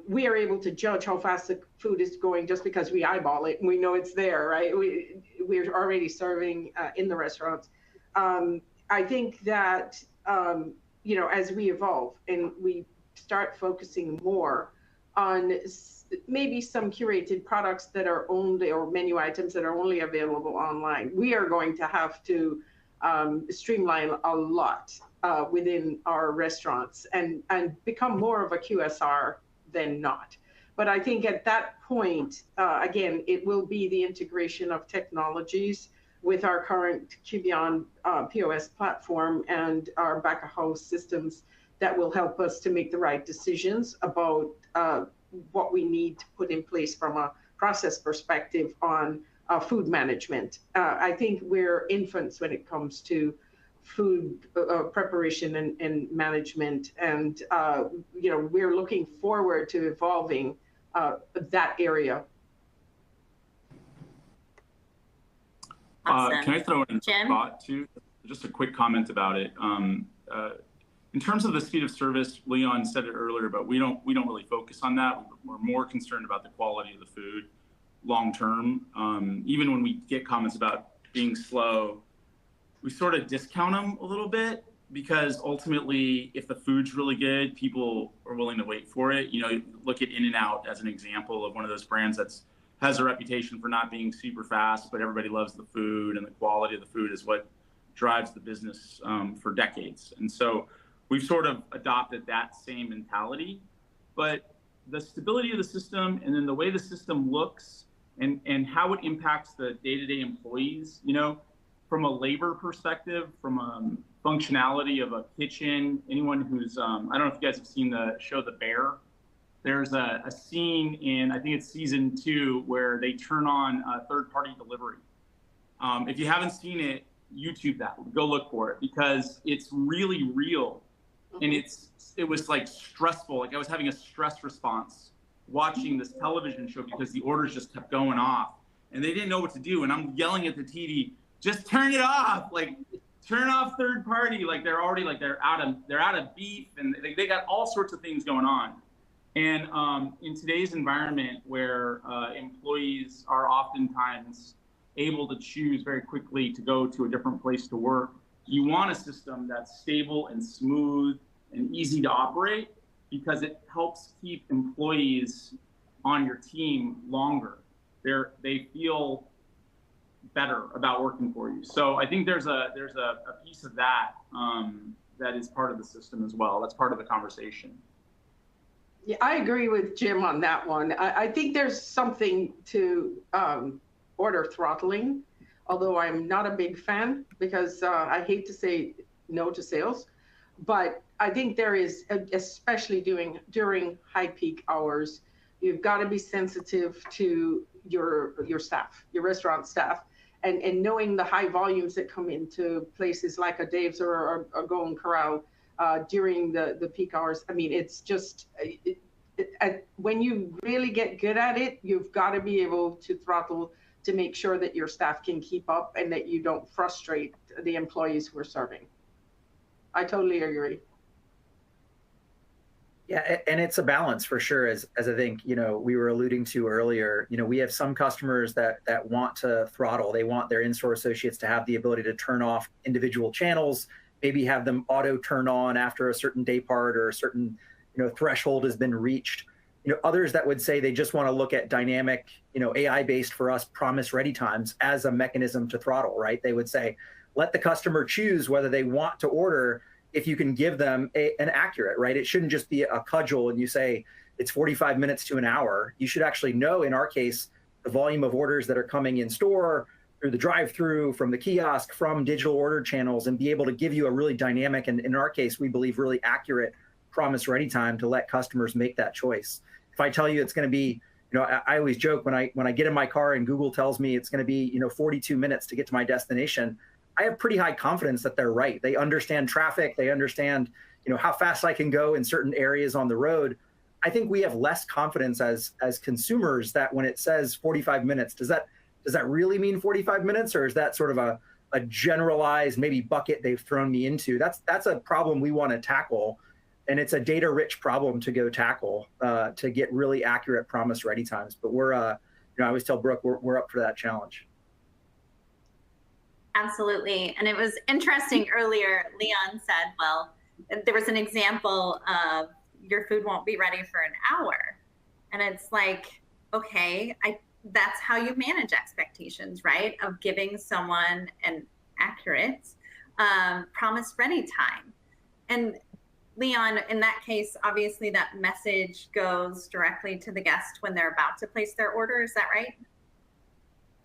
we are able to judge how fast the food is going just because we eyeball it and we know it's there, right? We're already serving in the restaurants. I think that, as we evolve and we start focusing more on maybe some curated products that are only, or menu items that are only available online, we are going to have to streamline a lot within our restaurants and become more of a QSR than not. But I think at that point, again, it will be the integration of technologies with our current QBeyond POS platform and our back of house systems that will help us to make the right decisions about what we need to put in place from a process perspective on food management. I think we're infants when it comes to food preparation and management. And, we're looking forward to evolving that area. Awesome. Can I throw in a Jim? thought too? Just a quick comment about it. In terms of the speed of service, Leon said it earlier, but we don't really focus on that. We're more concerned about the quality of the food long term. Even when we get comments about being slow, we sort of discount them a little bit because ultimately, if the food's really good, people are willing to wait for it. Look at In-N-Out as an example of one of those brands that's has a reputation for not being super fast, but everybody loves the food, and the quality of the food is what drives the business for decades. And so we've sort of adopted that same mentality, but the stability of the system and then the way the system looks and how it impacts the day-to-day employees, from a labor perspective, from a functionality of a kitchen, anyone who's, I don't know if you guys have seen the show The Bear. There's a scene in, I think it's season 2, where they turn on third-party delivery. If you haven't seen it, YouTube that, go look for it, because it's really real. And it was like stressful. Like I was having a stress response watching this television show because the orders just kept going off and they didn't know what to do. And I'm yelling at the TV, just turn it off. Like turn off third party. Like they're already like, they're out of beef and they got all sorts of things going on. And in today's environment where employees are oftentimes able to choose very quickly to go to a different place to work, you want a system that's stable and smooth and easy to operate, because it helps keep employees on your team longer. They feel better about working for you. So I think there's a piece of that that is part of the system as well. That's part of the conversation. Yeah, I agree with Jim on that one. I think there's something to order throttling, although I'm not a big fan because I hate to say no to sales. But I think there is, especially during high peak hours, you've got to be sensitive to your staff, your restaurant staff, and knowing the high volumes that come into places like a Dave's or a Golden Corral during the peak hours. I mean, it's just, when you really get good at it, you've got to be able to throttle to make sure that your staff can keep up and that you don't frustrate the employees who are serving. I totally agree. Yeah, and it's a balance for sure, as I think, we were alluding to earlier. We have some customers that want to throttle. They want their in-store associates to have the ability to turn off individual channels, maybe have them auto turn on after a certain day part or a certain, threshold has been reached. Others that would say they just want to look at dynamic, AI-based for us promise ready times as a mechanism to throttle, right? They would say, let the customer choose whether they want to order if you can give them an accurate, right? It shouldn't just be a cudgel and you say it's 45 minutes to an hour. You should actually know, in our case, the volume of orders that are coming in store, through the drive-thru, from the kiosk, from digital order channels, and be able to give you a really dynamic, and in our case, we believe really accurate promise ready time to let customers make that choice. If I tell you it's going to be, I always joke when I get in my car and Google tells me it's going to be, 42 minutes to get to my destination, I have pretty high confidence that they're right. They understand traffic. They understand, how fast I can go in certain areas on the road. I think we have less confidence as consumers that when it says 45 minutes, does that really mean 45 minutes, or is that sort of a generalized maybe bucket they've thrown me into? That's a problem we want to tackle, and it's a data-rich problem to go tackle to get really accurate promise ready times. But we're, I always tell Brooke we're up for that challenge. Absolutely. And it was interesting earlier, Leon said, well, there was an example of your food won't be ready for an hour. And it's like, okay, that's how you manage expectations, right? Of giving someone an accurate promise ready time. And Leon, in that case, obviously that message goes directly to the guest when they're about to place their order. Is that right?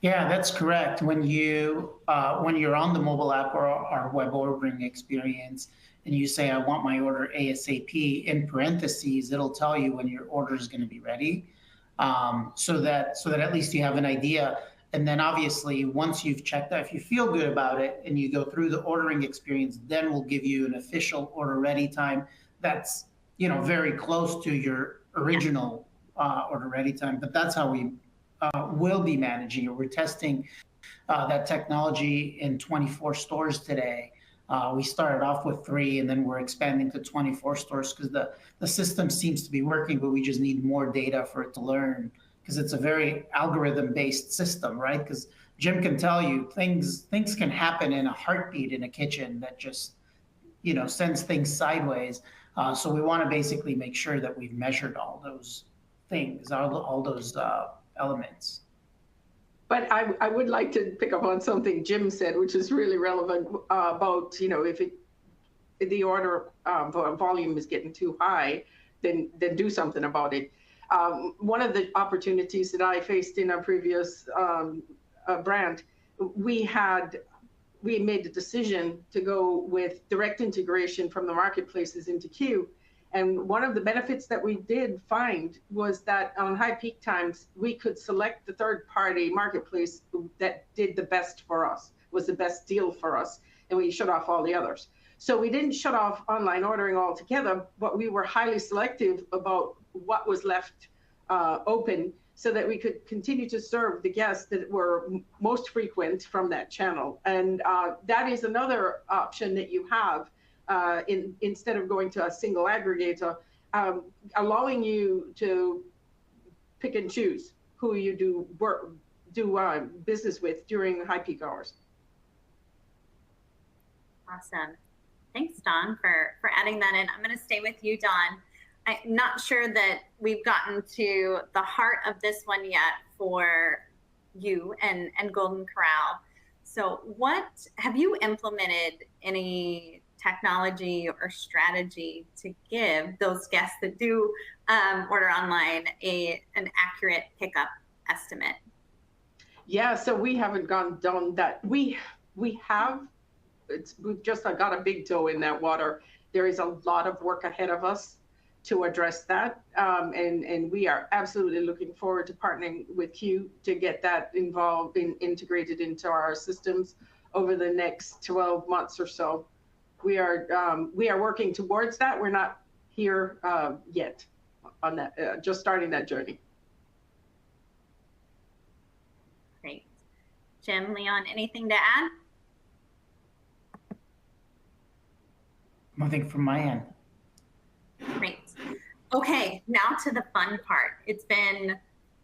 Yeah, that's correct. When you're on the mobile app or our web ordering experience, and you say, I want my order ASAP, in parentheses, it'll tell you when your order is going to be ready, so that at least you have an idea. And then obviously, once you've checked that, if you feel good about it and you go through the ordering experience, then we'll give you an official order ready time that's very close to your original order ready time. But that's how we will be managing it. We're testing that technology in 24 stores today. We started off with 3, and then we're expanding to 24 stores because the system seems to be working, but we just need more data for it to learn, because it's a very algorithm-based system, right? Because Jim can tell you things can happen in a heartbeat in a kitchen that just sends things sideways. So we want to basically make sure that we've measured all those things, all those elements. But I would like to pick up on something Jim said, which is really relevant about, if the order volume is getting too high, then do something about it. One of the opportunities that I faced in our previous brand, we made the decision to go with direct integration from the marketplaces into Q. And one of the benefits that we did find was that on high peak times, we could select the third party marketplace that did the best for us, was the best deal for us, and we shut off all the others. So we didn't shut off online ordering altogether, but we were highly selective about what was left open so that we could continue to serve the guests that were most frequent from that channel. And that is another option that you have instead of going to a single aggregator, allowing you to pick and choose who you do business with during high peak hours. Awesome. Thanks, Dawn, for adding that in. I'm going to stay with you, Dawn. I'm not sure that we've gotten to the heart of this one yet for you and Golden Corral. So what have you implemented any technology or strategy to give those guests that do order online an accurate pickup estimate? Yeah, so we haven't done that. We have. We've just got a big toe in that water. There is a lot of work ahead of us to address that. And we are absolutely looking forward to partnering with Q to get that involved and integrated into our systems over the next 12 months or so. We are working towards that. We're not here yet on that, just starting that journey. Great. Jim, Leon, anything to add? Nothing from my end. Great. Okay, now to the fun part. It's been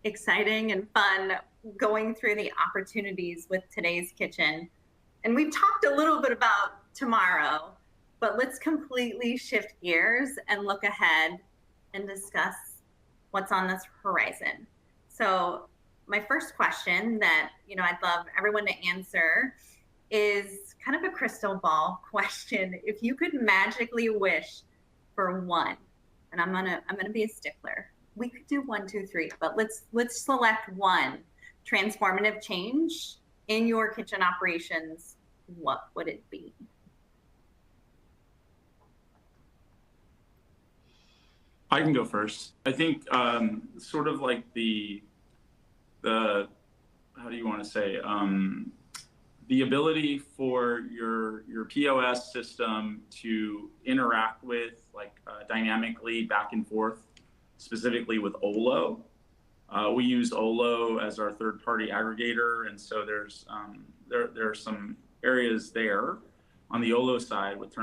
exciting and fun going through the opportunities with today's kitchen. And we've talked a little bit about tomorrow, but let's completely shift gears and look ahead and discuss what's on this horizon. So my first question that I'd love everyone to answer is kind of a crystal ball question. If you could magically wish for one, and I'm gonna be a stickler. We could do 1, 2, 3, but let's select one transformative change in your kitchen operations. What would it be? I can go first. I think sort of like the how do you want to say, the ability for your POS system to interact with dynamically back and forth, specifically with Olo. We use Olo as our third-party aggregator, and so there's there are some areas there on the Olo side with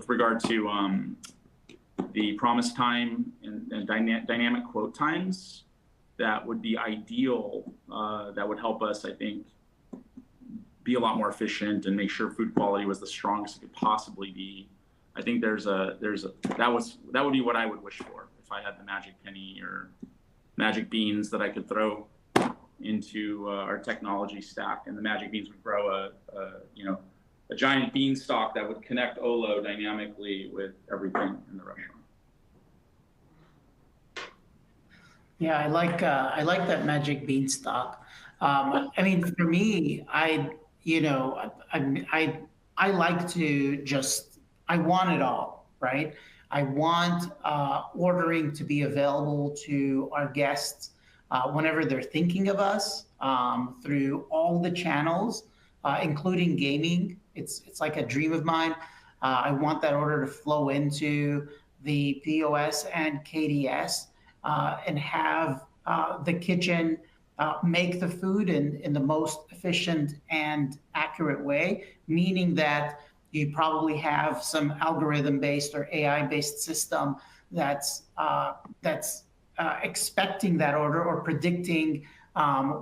regard to the promise time and dynamic quote times that would be ideal. That would help us, I think, be a lot more efficient and make sure food quality was the strongest it could possibly be. I think that would be what I would wish for if I had the magic penny or magic beans that I could throw into our technology stack, and the magic beans would grow a giant beanstalk that would connect Olo dynamically with everything in the restaurant. Yeah, I like that magic beanstalk. I mean, for me, I like to I want it all, right? I want ordering to be available to our guests whenever they're thinking of us through all the channels, including gaming. It's like a dream of mine. I want that order to flow into the POS and KDS and have the kitchen make the food in the most efficient and accurate way, meaning that you probably have some algorithm-based or AI-based system that's expecting that order or predicting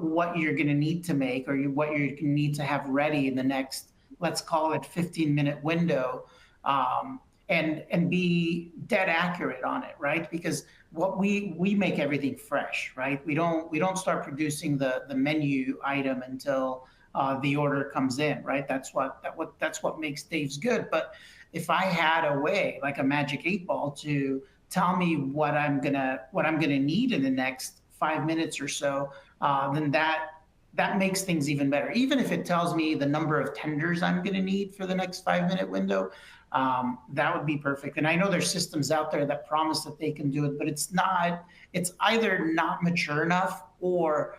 what you're going to need to make or what you're going to need to have ready in the next, let's call it 15-minute window, and be dead accurate on it, right? Because what we make everything fresh, right? We don't start producing the menu item until the order comes in, right? That's what makes Dave's good. But if I had a way, like a magic 8-ball, to tell me what I'm gonna need in the next 5 minutes or so, then that makes things even better. Even if it tells me the number of tenders I'm gonna need for the next 5-minute window, that would be perfect. And I know there's systems out there that promise that they can do it, but it's not, it's either not mature enough or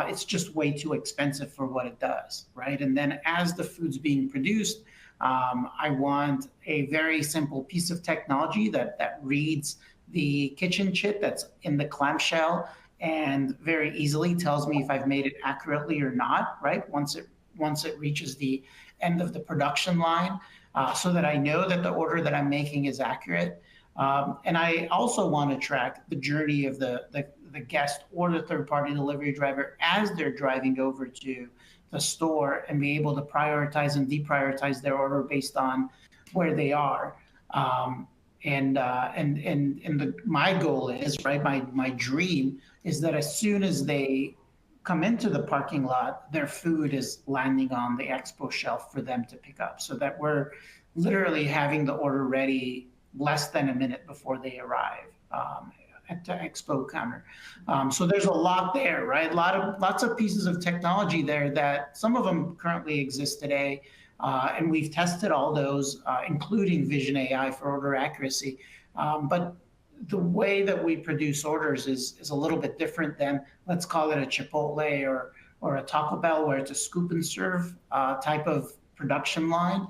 it's just way too expensive for what it does, right? And then as the food's being produced, I want a very simple piece of technology that reads the kitchen chit that's in the clamshell and very easily tells me if I've made it accurately or not, right? Once it reaches the end of the production line, so that I know that the order that I'm making is accurate. And I also want to track the journey of the guest or the third-party delivery driver as they're driving over to the store and be able to prioritize and deprioritize their order based on where they are. My goal is, right, my dream is that as soon as they come into the parking lot, their food is landing on the expo shelf for them to pick up, so that we're literally having the order ready less than a minute before they arrive at the expo counter. So there's a lot there, right? Lots of pieces of technology there that some of them currently exist today. And we've tested all those, including Vision AI for order accuracy. But the way that we produce orders is a little bit different than, let's call it a Chipotle or a Taco Bell, where it's a scoop and serve type of production line.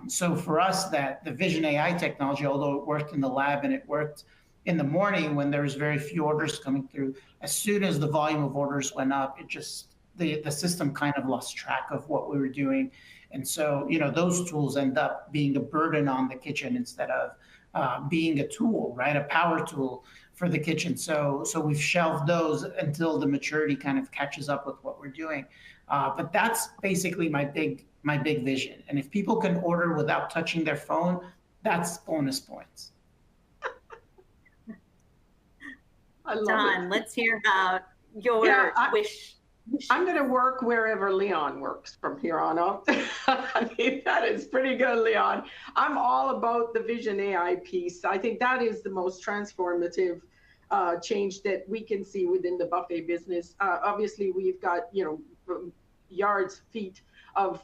So for us, that the Vision AI technology, although it worked in the lab and it worked in the morning when there was very few orders coming through, as soon as the volume of orders went up, it just, the system kind of lost track of what we were doing. And so, those tools end up being a burden on the kitchen instead of being a tool, right? A power tool for the kitchen. So we've shelved those until the maturity kind of catches up with what we're doing. But that's basically my big vision. And if people can order without touching their phone, that's bonus points. I love Don, it. let's hear about your wish. I'm going to work wherever Leon works from here on out. I mean, that is pretty good, Leon. I'm all about the Vision AI piece. I think that is the most transformative change that we can see within the buffet business. Obviously, we've got, yards, feet of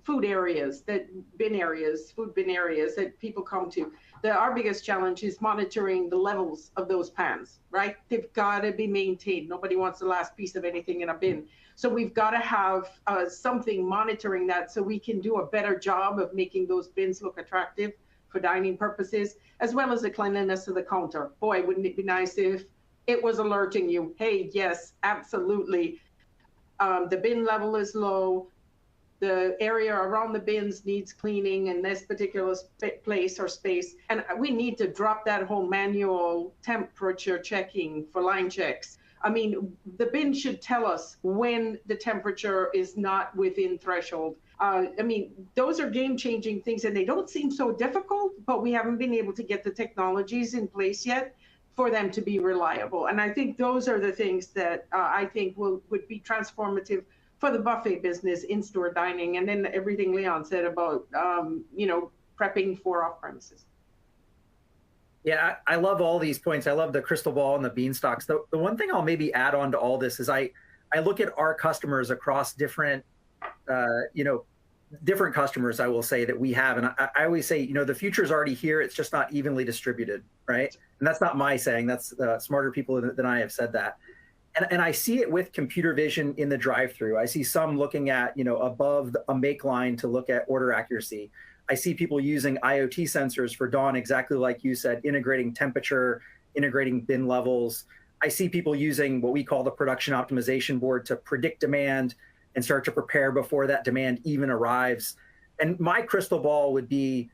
food areas, food bin areas that people come to. Our biggest challenge is monitoring the levels of those pans, right? They've got to be maintained. Nobody wants the last piece of anything in a bin. So we've got to have something monitoring that so we can do a better job of making those bins look attractive for dining purposes, as well as the cleanliness of the counter. Boy, wouldn't it be nice if it was alerting you, hey, yes, absolutely. The bin level is low. The area around the bins needs cleaning in this particular place or space. And we need to drop that whole manual temperature checking for line checks. I mean, the bin should tell us when the temperature is not within threshold. I mean, those are game-changing things, and they don't seem so difficult, but we haven't been able to get the technologies in place yet for them to be reliable. And I think those are the things that I think would be transformative for the buffet business, in-store dining, and then everything Leon said about, prepping for off-premises. Yeah, I love all these points. I love the crystal ball and the beanstalks. The one thing I'll maybe add on to all this is I look at our customers across different, different customers, I will say, that we have. And I always say, the future is already here. It's just not evenly distributed, right? And that's not my saying. That's smarter people than I have said that. And I see it with computer vision in the drive-thru. I see some looking at, above a make line to look at order accuracy. I see people using IoT sensors for Dawn, exactly like you said, integrating temperature, integrating bin levels. I see people using what we call the production optimization board to predict demand and start to prepare before that demand even arrives. And my crystal ball would be,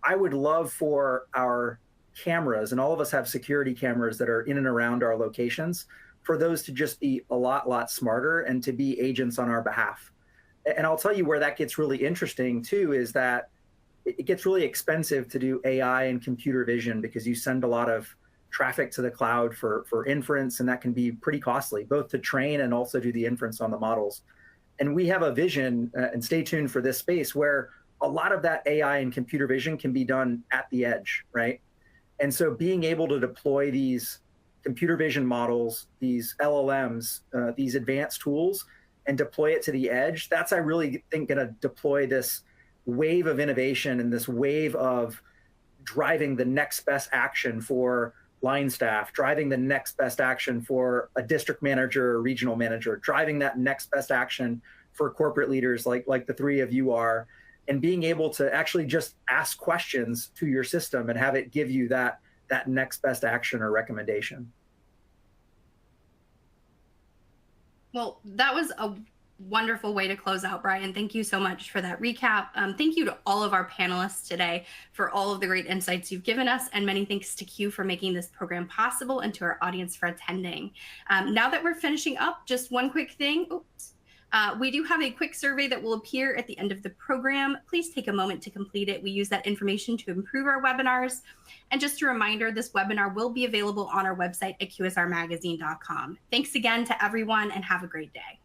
I would love for our cameras, and all of us have security cameras that are in and around our locations, for those to just be a lot smarter and to be agents on our behalf. And I'll tell you where that gets really interesting too, is that it gets really expensive to do AI and computer vision, because you send a lot of traffic to the cloud for inference, and that can be pretty costly, both to train and also do the inference on the models. And we have a vision, and stay tuned for this space, where a lot of that AI and computer vision can be done at the edge, right? And so being able to deploy these computer vision models, these LLMs, these advanced tools, and deploy it to the edge, that's, I really think, going to deploy this wave of innovation and this wave of driving the next best action for line staff, driving the next best action for a district manager or regional manager, driving that next best action for corporate leaders like the three of you are, and being able to actually just ask questions to your system and have it give you that next best action or recommendation. Well, that was a wonderful way to close out, Brian. Thank you so much for that recap. Thank you to all of our panelists today for all of the great insights you've given us, and many thanks to Q for making this program possible, and to our audience for attending. Now that we're finishing up, just one quick thing. We do have a quick survey that will appear at the end of the program. Please take a moment to complete it. We use that information to improve our webinars. And just a reminder, this webinar will be available on our website at qsrmagazine.com. Thanks again to everyone, and have a great day.